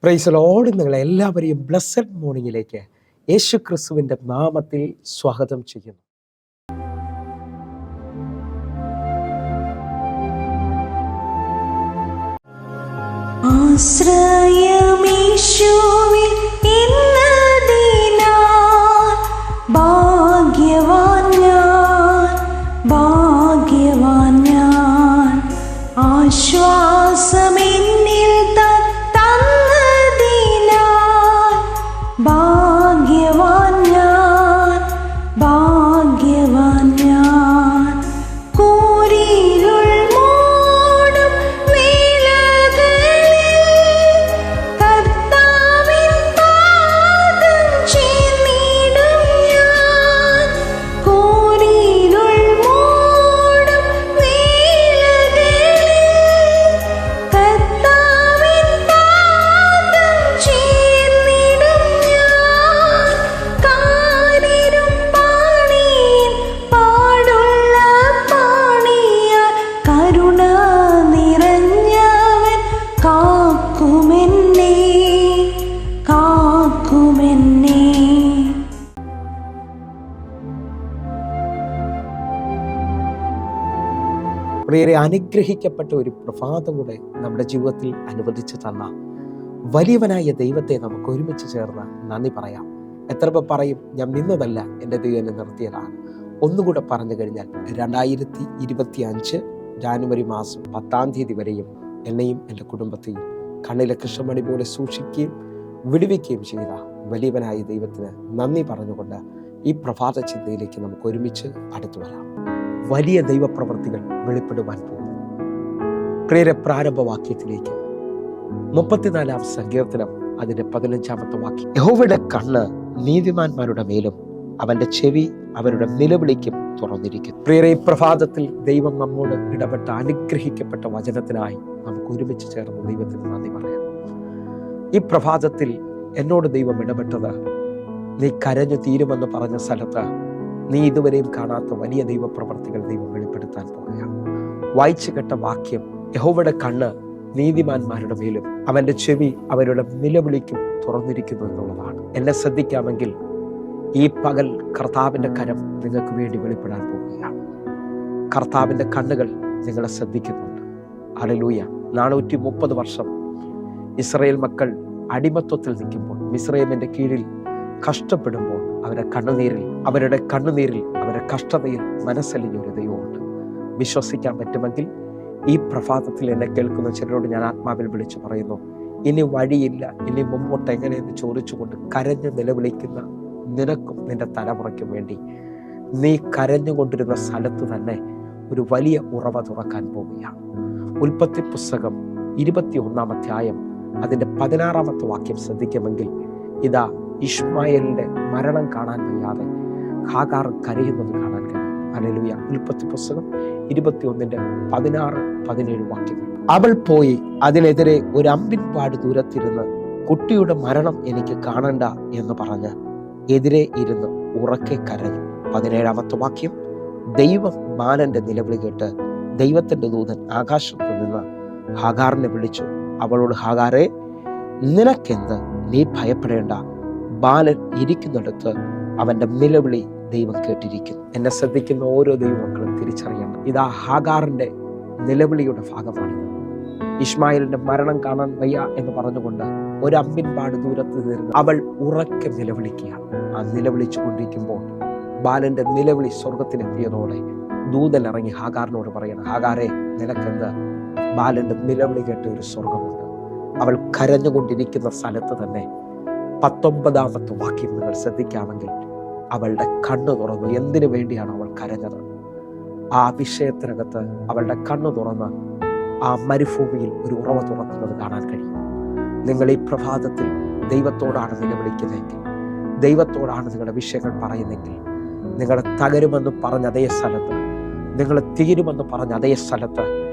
Praise Lord. നിങ്ങളെ എല്ലാവരെയും blessed മോർണിംഗിലേക്ക് യേശു ക്രിസ്തുവിൻ്റെ നാമത്തിൽ സ്വാഗതം ചെയ്യുന്നു. ആശ്രയമീശോവിൽ ഇന്നതിനാൽ ഭാഗ്യവാൻ ഞാൻ ആശ്വാസമെന്നിൽ തന്നതിനാൽ ഭാഗ്യവാൻ ഞാൻ കൂരിരുൾ മൂടും വേളകളിൽ കർത്താവിൻ പാദം ചേർന്നിടും ഞാൻ. കൂരിരുൾ മൂടും വേളകളിൽ കർത്താവിൻ പാദം ചേർന്നിടും ഞാൻ. കാരിരും പാണിയിൽ പാടുള്ള പാണിയാൽ കരുണ നിറഞ്ഞവൻ കാക്കുമെന്നെ. പ്രിയരെ, അനുഗ്രഹിക്കപ്പെട്ട ഒരു പ്രഭാതം കൂടെ നമ്മുടെ ജീവിതത്തിൽ അനുവദിച്ചു തന്ന വലിയവനായ ദൈവത്തെ നമുക്ക് ഒരുമിച്ച് ചേർന്ന് നന്ദി പറയാം. എത്ര പേർ പറയും, ഞാൻ നിന്നതല്ല, എൻ്റെ ദൈവം എന്നെ നിർത്തിയതാണ്. ഒന്നുകൂടെ പറഞ്ഞു കഴിഞ്ഞാൽ 2025 ജാനുവരി മാസം 10 തീയതി വരെയും എന്നെയും എൻ്റെ കുടുംബത്തെയും കണ്ണിലെ കൃഷ്ണമണി പോലെ സൂക്ഷിക്കുകയും വിടുവിക്കുകയും ചെയ്ത വലിയവനായ ദൈവത്തിന് നന്ദി പറഞ്ഞുകൊണ്ട് ഈ പ്രഭാത ചിന്തയിലേക്ക് നമുക്ക് ഒരുമിച്ച് അടുത്തു വരാം. വലിയ ദൈവപ്രവൃത്തികൾ വെളിപ്പെടുവാൻ പോകുന്നു. പ്രിയരെ, പ്രാരംഭവാക്യത്തിലേക്ക് 34-ാം സങ്കീർത്തനം അതിന്റെ 15-ാമത്തെ വാക്യം. യഹോവയുടെ കണ്ണ് നീതിമാന്മാരുടെ മേലും അവന്റെ ചെവി അവരുടെ നിലവിളിക്കും തുറന്നിരിക്കും. പ്രിയരെ, ഈ പ്രഭാതത്തിൽ ദൈവം നമ്മോട് ഇടപെട്ട അനുഗ്രഹിക്കപ്പെട്ട വചനത്തിനായി നമുക്ക് ഒരുമിച്ച് ചേർന്ന് ദൈവത്തിന് നന്ദി പറയാം. ഈ പ്രഭാതത്തിൽ എന്നോട് ദൈവം ഇടപെട്ടത്, നീ കരഞ്ഞു തീരുമെന്ന് പറഞ്ഞ സ്ഥലത്ത് നീ ഇതുവരെയും കാണാത്ത വലിയ ദൈവപ്രവർത്തികൾ ദൈവം വെളിപ്പെടുത്താൻ പോകുകയാണ്. വായിച്ചു കേട്ട വാക്യം, യഹോവയുടെ കണ്ണ് നീതിമാന്മാരുടെ മേലും അവന്റെ ചെവി അവരുടെ നിലവിളിക്കും തുറന്നിരിക്കുന്നു എന്നുള്ളതാണ്. എന്നെ ശ്രദ്ധിക്കാമെങ്കിൽ ഈ പകൽ കർത്താവിന്റെ കരം നിങ്ങൾക്ക് വേണ്ടി വെളിപ്പെടാൻ പോവുകയാണ്. കർത്താവിന്റെ കണ്ണുകൾ നിങ്ങളെ ശ്രദ്ധിക്കുന്നുണ്ട്. ഹല്ലേലൂയ. 430 വർഷം ഇസ്രായേൽ മക്കൾ അടിമത്വത്തിൽ നിൽക്കുമ്പോൾ, മിസ്രയീമിന്റെ കീഴിൽ കഷ്ടപ്പെടുമ്പോൾ അവരുടെ കണ്ണുനീരിൽ അവരുടെ കഷ്ടതയിൽ മനസ്സലിഞ്ഞൊരു ദൈവമുണ്ട്. വിശ്വസിക്കാൻ പറ്റുമെങ്കിൽ ഈ പ്രഭാതത്തിൽ എന്നെ കേൾക്കുന്ന ചിലരോട് ഞാൻ ആത്മാവിൽ വിളിച്ചു പറയുന്നു, ഇനി വഴിയില്ല, ഇനി മുമ്പോട്ട് എങ്ങനെയെന്ന് ചോദിച്ചുകൊണ്ട് കരഞ്ഞു നിലവിളിക്കുന്ന നിനക്കും നിന്റെ തലമുറയ്ക്കും വേണ്ടി നീ കരഞ്ഞുകൊണ്ടിരുന്ന സ്ഥലത്ത് തന്നെ ഒരു വലിയ ഉറവ തുറക്കാൻ പോവുകയാണ്. ഉൽപ്പത്തി പുസ്തകം 21-ാം അധ്യായം അതിന്റെ 16-ാമത്തെ വാക്യം ശ്രദ്ധിക്കുമെങ്കിൽ, ഇതാ ഇശ്മായേലിന്റെ മരണം കാണാൻ വയ്യാതെ ഹാഗാർ കരയുന്നത് കാണാൻ കഴിയും. ഹല്ലേലൂയ. ഉൽപ്പത്തി പുസ്തകം 21-ന്റെ 16-17 വാക്യങ്ങൾ. അവൾ പോയി അതിനെതിരെ ഒരു അമ്പിൻപാട് ദൂരത്തിരുന്ന് കുട്ടിയുടെ മരണം എനിക്ക് കാണണ്ട എന്ന് പറഞ്ഞ് എതിരെ ഇരുന്ന് ഉറക്കെ കരഞ്ഞു. 17-ാമത്തെ വാക്യം. ദൈവം ബാലന്റെ നിലവിളി കേട്ട് ദൈവത്തിന്റെ ദൂതൻ ആകാശത്ത് നിന്ന് ഹാഗാറിനെ വിളിച്ചു. അവളോട്, ഹാഗാറെ, നിനക്കെന്ത്? നീ ഭയപ്പെടേണ്ട. ബാലൻ ഇരിക്കുന്നിടത്ത് അവന്റെ നിലവിളി ദൈവം കേട്ടിരിക്കുന്നു. എന്നെ ശ്രദ്ധിക്കുന്ന ഓരോ ദൈവമക്കളും തിരിച്ചറിയണം, ഇതാ ഹാഗാറിന്റെ നിലവിളിയുടെ ഭാഗമാണിത്. ഇശ്മായേലിന്റെ മരണം കാണാൻ വയ്യ എന്ന് പറഞ്ഞുകൊണ്ട് ഒരു അമ്പിൻപാട് ദൂരത്ത് നിന്നിരുന്ന് അവൾ ഉറക്കെ നിലവിളിക്കുകയാണ്. ആ നിലവിളിച്ചു കൊണ്ടിരിക്കുമ്പോൾ ബാലന്റെ നിലവിളി സ്വർഗത്തിലെത്തിയതോടെ ദൂതൻ ഇറങ്ങി ഹാഗാറിനോട് പറയണം, ഹാഗാറെ, നിനക്കെന്ത്? ബാലന്റെ നിലവിളി കേട്ട ഒരു സ്വർഗമുണ്ട്. അവൾ കരഞ്ഞുകൊണ്ടിരിക്കുന്ന സ്ഥലത്ത് തന്നെ 19-ാമത്തെ വാക്യം നിങ്ങൾ ശ്രദ്ധിക്കാമെങ്കിൽ, അവളുടെ കണ്ണു തുറന്നു. എന്തിനു വേണ്ടിയാണ് അവൾ കരഞ്ഞത്? ആ വിഷയത്തിനകത്ത് അവളുടെ കണ്ണു തുറന്ന് ആ മരുഭൂമിയിൽ ഒരു ഉറവ തുറക്കുന്നത് കാണാൻ കഴിയും. നിങ്ങൾ ഈ പ്രഭാതത്തിൽ ദൈവത്തോടാണ് നിലവിളിക്കുന്നതെങ്കിൽ, ദൈവത്തോടാണ് നിങ്ങളുടെ വിഷയങ്ങൾ പറയുന്നെങ്കിൽ, നിങ്ങളെ തകരുമെന്ന് പറഞ്ഞ അതേ സ്ഥലത്ത്, നിങ്ങളെ തീരുമെന്ന് പറഞ്ഞ അതേ സ്ഥലത്ത്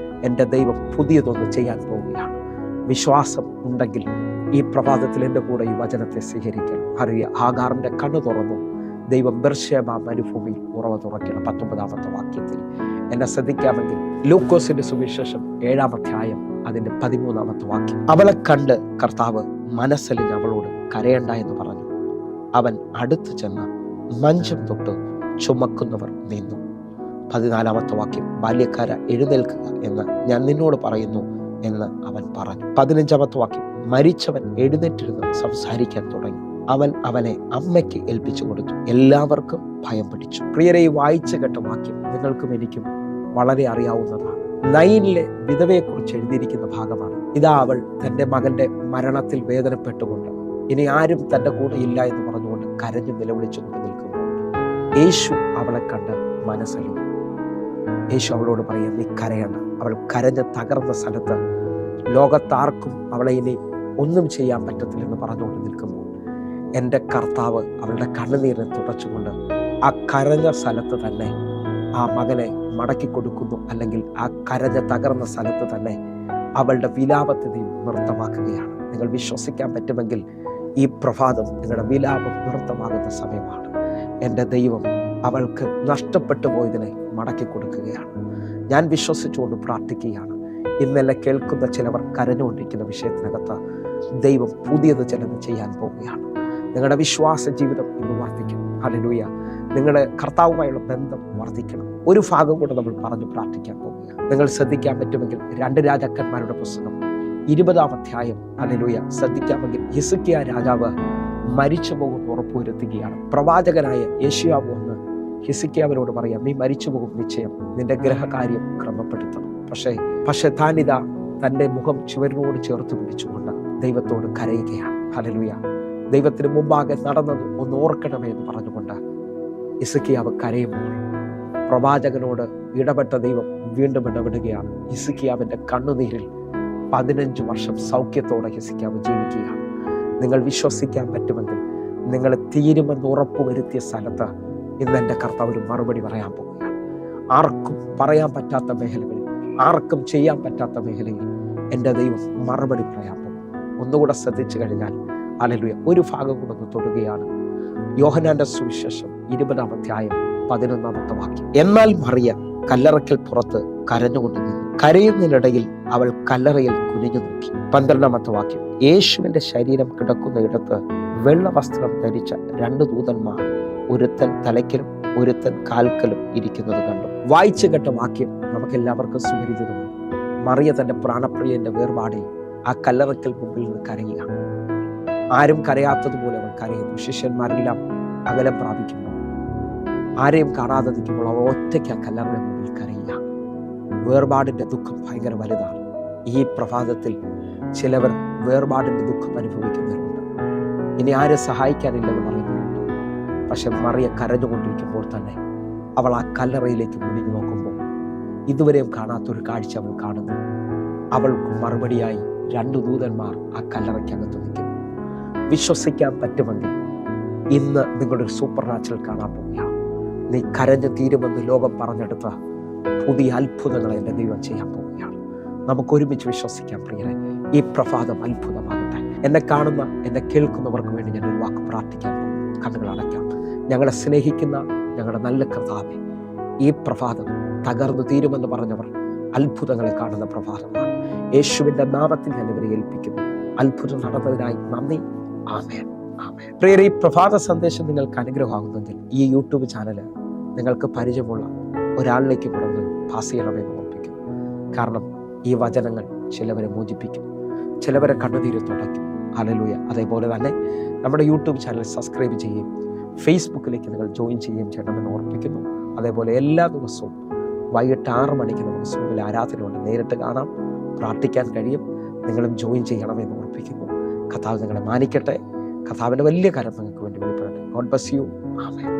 എൻ്റെ ദൈവം പുതിയതൊന്ന് ചെയ്യാൻ പോവുകയാണ്. വിശ്വാസം ഉണ്ടെങ്കിൽ ഈ പ്രഭാതത്തിൽ എൻ്റെ കൂടെ ഈ വചനത്തെ സ്വീകരിക്കണം. അറിയുക, ഹാഗാറിന്റെ കണ്ണു തുറന്നു. ദൈവം ബെർശേബ മരുഭൂമിയിൽ ഉറവ തുറക്കണം. 19-ാമത്തെ വാക്യത്തിൽ എന്നെ ശ്രദ്ധിക്കാമെങ്കിൽ ലൂക്കോസിന്റെ സുവിശേഷം 7-ാം അധ്യായം അതിൻ്റെ 13-ാമത്തെ വാക്യം. അവളെ കണ്ട് കർത്താവ് മനസ്സലിഞ്ഞ് അവളോട് കരയണ്ട എന്ന് പറഞ്ഞു. അവൻ അടുത്ത് ചെന്ന് മഞ്ചം തൊട്ട് ചുമക്കുന്നവർ നിന്നു. 14-ാമത്തെ വാക്യം. ബാല്യക്കാര എഴുന്നേൽക്കുക എന്ന് ഞാൻ നിന്നോട് പറയുന്നു എന്ന് അവൻ പറഞ്ഞു. 15-ാമത്തെ വാക്യം. മരിച്ചവൻ എഴുന്നേറ്റിരുന്ന് സംസാരിക്കാൻ തുടങ്ങി. അവൻ അവനെ അമ്മയ്ക്ക് ഏൽപ്പിച്ചു കൊടുത്തു. എല്ലാവർക്കും ഭയം പിടിച്ചു. പ്രിയരെ, ഈ വായിച്ചു കേട്ട വാക്യം നിങ്ങൾക്കും എനിക്കും വളരെ അറിയാവുന്നതാണ്. നയനിലെ വിധവയെക്കുറിച്ച് എഴുതിയിരിക്കുന്ന ഭാഗമാണ്. ഇതാ അവൾ തൻ്റെ മകന്റെ മരണത്തിൽ വേദനപ്പെട്ടുകൊണ്ട് ഇനി ആരും തൻ്റെ കൂടെ ഇല്ല എന്ന് പറഞ്ഞുകൊണ്ട് കരഞ്ഞു നിലവിളിച്ചുകൊണ്ട് നിൽക്കുമ്പോൾ യേശു അവളെ കണ്ട് മനസ്സലിഞ്ഞു. യേശു അവളോട് പറയാം, നീ കരയണ്ട. അവൾ കരഞ്ഞ് തകർന്ന സ്ഥലത്ത് ലോകത്താർക്കും അവളെ ഇനി ഒന്നും ചെയ്യാൻ പറ്റത്തില്ലെന്ന് പറഞ്ഞുകൊണ്ട് നിൽക്കുമ്പോൾ എൻ്റെ കർത്താവ് അവളുടെ കണ്ണുനീരിനെ തുടച്ചുകൊണ്ട് ആ കരഞ്ഞ സ്ഥലത്ത് തന്നെ ആ മകനെ മടക്കി കൊടുക്കുന്നു. അല്ലെങ്കിൽ ആ കരഞ്ഞ തകർന്ന സ്ഥലത്ത് തന്നെ അവളുടെ വിലാപത്തെ നൃത്തമാക്കുകയാണ്. നിങ്ങൾ വിശ്വസിക്കാൻ പറ്റുമെങ്കിൽ ഈ പ്രഭാതം നിങ്ങളുടെ വിലാപം നൃത്തമാകുന്ന സമയമാണ്. എൻ്റെ ദൈവം അവൾക്ക് നഷ്ടപ്പെട്ടു പോയതിനെ മടക്കി കൊടുക്കുകയാണ്. ഞാൻ വിശ്വസിച്ചുകൊണ്ട് പ്രാർത്ഥിക്കുകയാണ്. ഇന്നെല്ലാം കേൾക്കുന്ന ചിലവർ കരഞ്ഞുകൊണ്ടിരിക്കുന്ന വിഷയത്തിനകത്ത് ദൈവം പുതിയത് ചിലത് ചെയ്യാൻ പോവുകയാണ്. നിങ്ങളുടെ വിശ്വാസ ജീവിതം ഇന്ന് വർദ്ധിക്കണം. ഹല്ലേലൂയ. നിങ്ങളുടെ കർത്താവുമായുള്ള ബന്ധം വർദ്ധിക്കണം. ഒരു ഭാഗം കൂടെ നമ്മൾ പറഞ്ഞു പ്രാർത്ഥിക്കാൻ പോവുകയാണ്. നിങ്ങൾ ശ്രദ്ധിക്കാൻ പറ്റുമെങ്കിൽ 2 രാജാക്കന്മാരുടെ പുസ്തകം 20-ാം അധ്യായം, ഹല്ലേലൂയ, ശ്രദ്ധിക്കാമെങ്കിൽ ഹിസ്കിയാ രാജാവ് മരിച്ചു പോകുമെന്ന് ഉറപ്പുവരുത്തുകയാണ്. പ്രവാചകനായ യെശയ്യാവ് വന്ന് ഹിസ്കിയാവിനോട് പറയാം, നീ മരിച്ചു പോകും നിശ്ചയം, നിന്റെ ഗ്രഹകാര്യം ക്രമപ്പെടുത്തണം. പക്ഷേ താനിതാ തൻ്റെ മുഖം ചുവരിനോട് ചേർത്ത് പിടിച്ചുകൊണ്ട് ദൈവത്തോട് കരയുകയാണ്. ഹല്ലേലൂയ. ദൈവത്തിന് മുമ്പാകെ നടന്നത് ഒന്ന് ഓർക്കണമേ എന്ന് പറഞ്ഞുകൊണ്ട് ഹിസ്കിയാവ് കരയുമ്പോൾ പ്രവാചകനോട് ഇടപെട്ട ദൈവം വീണ്ടും ഇടപെടുകയാണ്. ഹിസ്കിയാവിൻ്റെ കണ്ണുനീരിൽ 15 വർഷം സൗഖ്യത്തോടെ ഹിസ്കിയാവ് ജീവിക്കുകയാണ്. നിങ്ങൾ വിശ്വസിക്കാൻ പറ്റുമെങ്കിൽ നിങ്ങൾ തീരുമെന്ന് ഉറപ്പുവരുത്തിയ സ്ഥലത്ത് ഇന്ന് എൻ്റെ കർത്താവ് ഒരു മറുപടി പറയാൻ പോവുകയാണ്. ആർക്കും പറയാൻ പറ്റാത്ത മേഖലകളിൽ, ആർക്കും ചെയ്യാൻ പറ്റാത്ത മേഖലയിൽ എൻ്റെ ദൈവം മറുപടി പറയാൻ പോകും. ഒന്നുകൂടെ ശ്രദ്ധിച്ചു കഴിഞ്ഞാൽ ഹല്ലേലൂയ, ഒരു ഭാഗം കൂടെ ഒന്ന് തൊടുകയാണ്. യോഹന്നാന്റെ സുവിശേഷം 20-ാം അധ്യായം 11-ാമത്തെ വാക്യം. എന്നാൽ മറിയ കല്ലറയ്ക്കൽ പുറത്ത് കരഞ്ഞുകൊണ്ട് നിന്നു. കരയുന്നതിനിടയിൽ അവൾ കല്ലറയിൽ കുനിഞ്ഞു നോക്കി. 12-ാമത്തെ വാക്യം. യേശുവിന്റെ ശരീരം കിടക്കുന്ന ഇടത്ത് വെള്ള വസ്ത്രം ധരിച്ച 2 ദൂതന്മാർ, ഒരുത്തൻ തലയ്ക്കലും ഒരുത്തൻ കാൽക്കലും ഇരിക്കുന്നത് കണ്ടു. വായിച്ചു കേട്ട വാക്യം നമുക്ക് എല്ലാവർക്കും സുപരിചിതമാണ്. മറിയ തന്റെ പ്രാണപ്രിയന്റെ വേർപാടിൽ ആ കല്ലറയ്ക്കൽ മുമ്പിൽ നിന്ന് കരയുക. ആരും കരയാത്തതുപോലെ അവൾ കരയുന്നു. ശിഷ്യന്മാരെല്ലാം അകലം പ്രാപിക്കുമ്പോൾ, ആരെയും കാണാതെ നിൽക്കുമ്പോൾ അവൾ ഒറ്റയ്ക്ക് ആ കല്ലറയുടെ മുമ്പിൽ കരയുക. വേർപാടിന്റെ ദുഃഖം ഭയങ്കര വലുതാണ്. ഈ പ്രഭാതത്തിൽ ചിലവർ വേർപാടിന്റെ ദുഃഖം അനുഭവിക്കുന്നവരുണ്ട്. ഇനി ആരും സഹായിക്കാനില്ലെന്ന് പറയുന്നവരുണ്ട്. പക്ഷെ മറിയ കരഞ്ഞുകൊണ്ടിരിക്കുമ്പോൾ തന്നെ അവൾ ആ കല്ലറയിലേക്ക് മുന്നിൽ നോക്കുമ്പോൾ ഇതുവരെയും കാണാത്തൊരു കാഴ്ച അവൾ കാണുന്നു. അവൾക്ക് മറുപടിയായി 2 ദൂതന്മാർ ആ കല്ലറയ്ക്കകത്ത് നിൽക്കുന്നു. വിശ്വസിക്കാൻ പറ്റുമെങ്കിൽ ഇന്ന് നിങ്ങളുടെ ഒരു സൂപ്പർ നാച്ചുറൽ കാണാൻ പോവുകയാണ്. നീ കരഞ്ഞു തീരുമെന്ന് ലോകം പറഞ്ഞെടുത്ത പുതിയ അത്ഭുതങ്ങളെ എൻ്റെ ദൈവം ചെയ്യാൻ പോവുകയാണ്. നമുക്ക് ഒരുമിച്ച് വിശ്വസിക്കാം പ്രിയരെ. ഈ പ്രഭാതം അത്ഭുതമാകട്ടെ. എന്നെ കാണുന്ന, എന്നെ കേൾക്കുന്നവർക്ക് വേണ്ടി ഞാൻ ഒരു വാക്ക് പ്രാർത്ഥിക്കാൻ പോകുന്നു. കണ്ണുകൾ അടയ്ക്കാം. ഞങ്ങളെ സ്നേഹിക്കുന്ന ഞങ്ങളുടെ നല്ല കർത്താവേ, ഈ പ്രഭാതം തകർന്നു തീരുമെന്ന് പറഞ്ഞവർ അത്ഭുതങ്ങളെ കാണുന്ന പ്രഭാതമാണ്. യേശുവിൻ്റെ നാമത്തിൽ ഞാൻ ഇവരെ ഏൽപ്പിക്കുന്നു. അത്ഭുതം നടന്നതിനായി നന്ദി. ആമേൻ, ആമേൻ. പ്രിയരെ, ഈ പ്രഭാത സന്ദേശം നിങ്ങൾക്ക് അനുഗ്രഹമാകുന്നെങ്കിൽ ഈ യൂട്യൂബ് ചാനൽ നിങ്ങൾക്ക് പരിചയമുള്ള ഒരാളിലേക്ക് കൊണ്ടുവന്ന് പാസ് ചെയ്യണമെന്ന് ഓർപ്പിക്കും. കാരണം ഈ വചനങ്ങൾ ചിലവരെ മോചിപ്പിക്കും, ചിലവരെ കണ്ണുനീര് തുടയ്ക്കും. ഹല്ലേലൂയ. അതേപോലെ തന്നെ നമ്മുടെ യൂട്യൂബ് ചാനൽ സബ്സ്ക്രൈബ് ചെയ്യുകയും ഫേസ്ബുക്കിലേക്ക് നിങ്ങൾ ജോയിൻ ചെയ്യുകയും ചെയ്യണമെന്ന് ഓർപ്പിക്കുന്നു. അതേപോലെ എല്ലാ ദിവസവും വൈകിട്ട് 6 മണിക്ക് നമുക്ക് സൂമിൽ ആരാധനയുണ്ട്. നേരിട്ട് കാണാം, പ്രാർത്ഥിക്കാൻ കഴിയും. നിങ്ങളും ജോയിൻ ചെയ്യണമെന്ന് ഓർപ്പിക്കുന്നു. കർത്താവ് നിങ്ങളെ മാനിക്കട്ടെ. കർത്താവിൻ്റെ വലിയ കരം നിങ്ങൾക്ക് വേണ്ടി വെളിപ്പെടട്ടെ. God bless you. ആമേൻ.